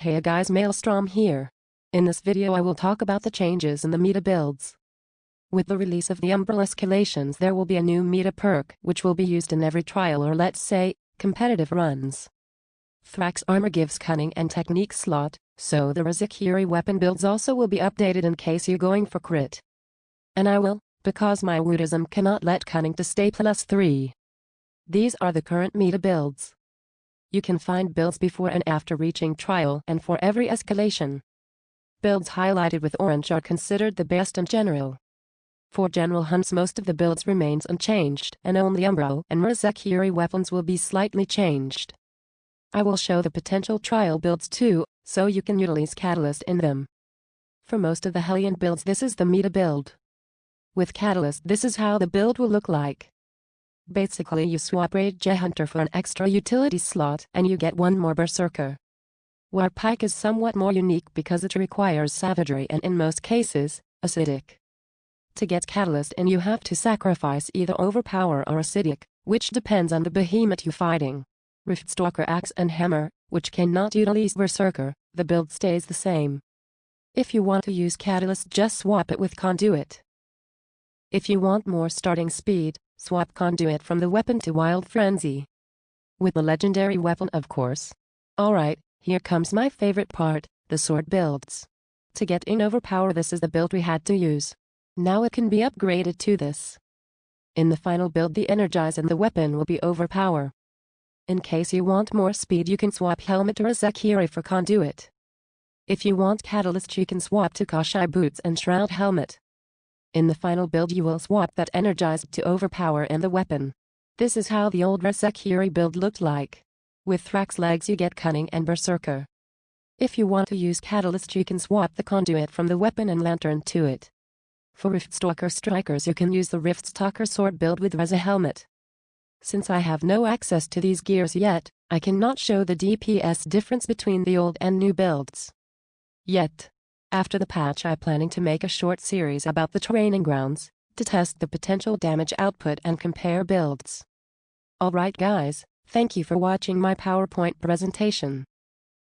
Hey guys, Maelstrom here. In this video I will talk about the changes in the meta builds. With the release of the Umbral Escalations there will be a new meta perk which will be used in every trial or let's say, competitive runs. Thrax armor gives cunning and technique slot, so the Rezakiri weapon builds also will be updated in case you're going for crit. And I will, because my woodism cannot let cunning to stay +3. These are the current meta builds. You can find builds before and after reaching trial and for every escalation. Builds highlighted with orange are considered the best in general. For general hunts most of the builds remains unchanged and only Umbral and Rezakiri weapons will be slightly changed. I will show the potential trial builds too, so you can utilize Catalyst in them. For most of the Hellion builds this is the meta build. With Catalyst this is how the build will look like. Basically you swap Rage Hunter for an extra utility slot and you get one more Berserker. Warpike is somewhat more unique because it requires savagery and in most cases, acidic. To get Catalyst in you have to sacrifice either Overpower or acidic, which depends on the behemoth you're fighting. Riftstalker Axe and Hammer, which cannot utilize Berserker, the build stays the same. If you want to use Catalyst just swap it with Conduit. If you want more starting speed, swap Conduit from the weapon to Wild Frenzy. With the legendary weapon of course. Alright, here comes my favorite part, the sword builds. To get in Overpower this is the build we had to use. Now it can be upgraded to this. In the final build the Energize and the weapon will be Overpower. In case you want more speed you can swap Helmet or Rezakiri for Conduit. If you want Catalyst you can swap to Kashai Boots and Shroud Helmet. In the final build you will swap that Energized to Overpower and the weapon. This is how the old Rezakiri build looked like. With Thrax legs you get Cunning and Berserker. If you want to use Catalyst you can swap the Conduit from the weapon and Lantern to it. For Riftstalker strikers you can use the Riftstalker sword build with Reza helmet. Since I have no access to these gears yet, I cannot show the DPS difference between the old and new builds. Yet. After the patch I'm planning to make a short series about the training grounds, to test the potential damage output and compare builds. Alright guys, thank you for watching my PowerPoint presentation.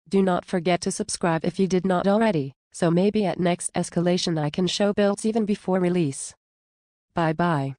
Do not forget to subscribe if you did not already, so maybe at next escalation I can show builds even before release. Bye bye.